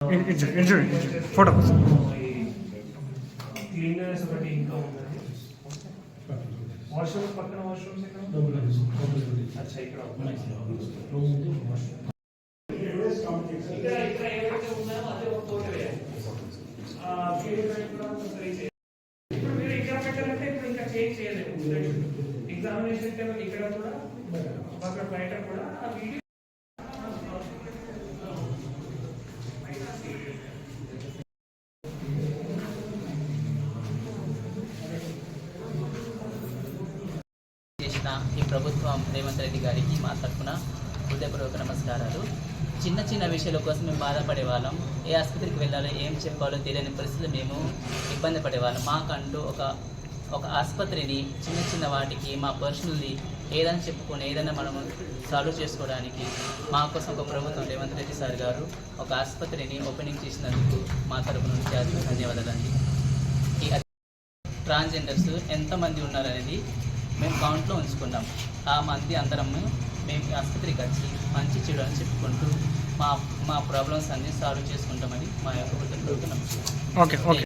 Photo cleanness ఒకటి ఇంకా ఉందండి. వాష్రూమ్స్ పక్కన వాష్రూమ్స్ ఇక్కడ అచ్చా ఇక్కడ ఇక్కడ ఏవైతే ఉన్నాయో అదే ఒక కోట వేయాలి. ఇప్పుడు మీరు ఇక్కడ పెట్టాలంటే ఇప్పుడు ఇంకా చేంజ్ చేయలేదు. ఎగ్జామినేషన్ ఇక్కడ కూడా అక్కడ బయట కూడా ఆ వీడియో చేసిన ఈ ప్రభుత్వం రేవంత్ రెడ్డి గారికి మా తరఫున హృదయపూర్వక నమస్కారాలు. చిన్న చిన్న విషయాల కోసం మేము బాధపడే వాళ్ళం. ఏ ఆసుపత్రికి వెళ్ళాలో ఏం చెప్పాలో తెలియని పరిస్థితులు మేము ఇబ్బంది పడేవాళ్ళం. మాకంటూ ఒక ఆసుపత్రిని చిన్న చిన్న వాటికి మా పర్సనల్లీ ఏదైనా చెప్పుకొని ఏదైనా మనం సాల్వ్ చేసుకోవడానికి మా కోసం ఒక ప్రభుత్వం రేవంత్ రెడ్డి సార్ గారు ఒక ఆసుపత్రిని ఓపెనింగ్ చేసినందుకు మా తరఫు నుంచి ధన్యవాదాలండి. ఈ ట్రాన్స్జెండర్స్ ఎంతమంది ఉన్నారనేది మేము కౌంట్లో ఉంచుకున్నాం. ఆ మంది అందరము మేము ఆసుపత్రికి వచ్చి మంచి చెడు అని చెప్పుకుంటూ మా ప్రాబ్లమ్స్ అన్నీ సాల్వ్ చేసుకుంటామని మా యొక్క ప్రభుత్వం. Okay okay.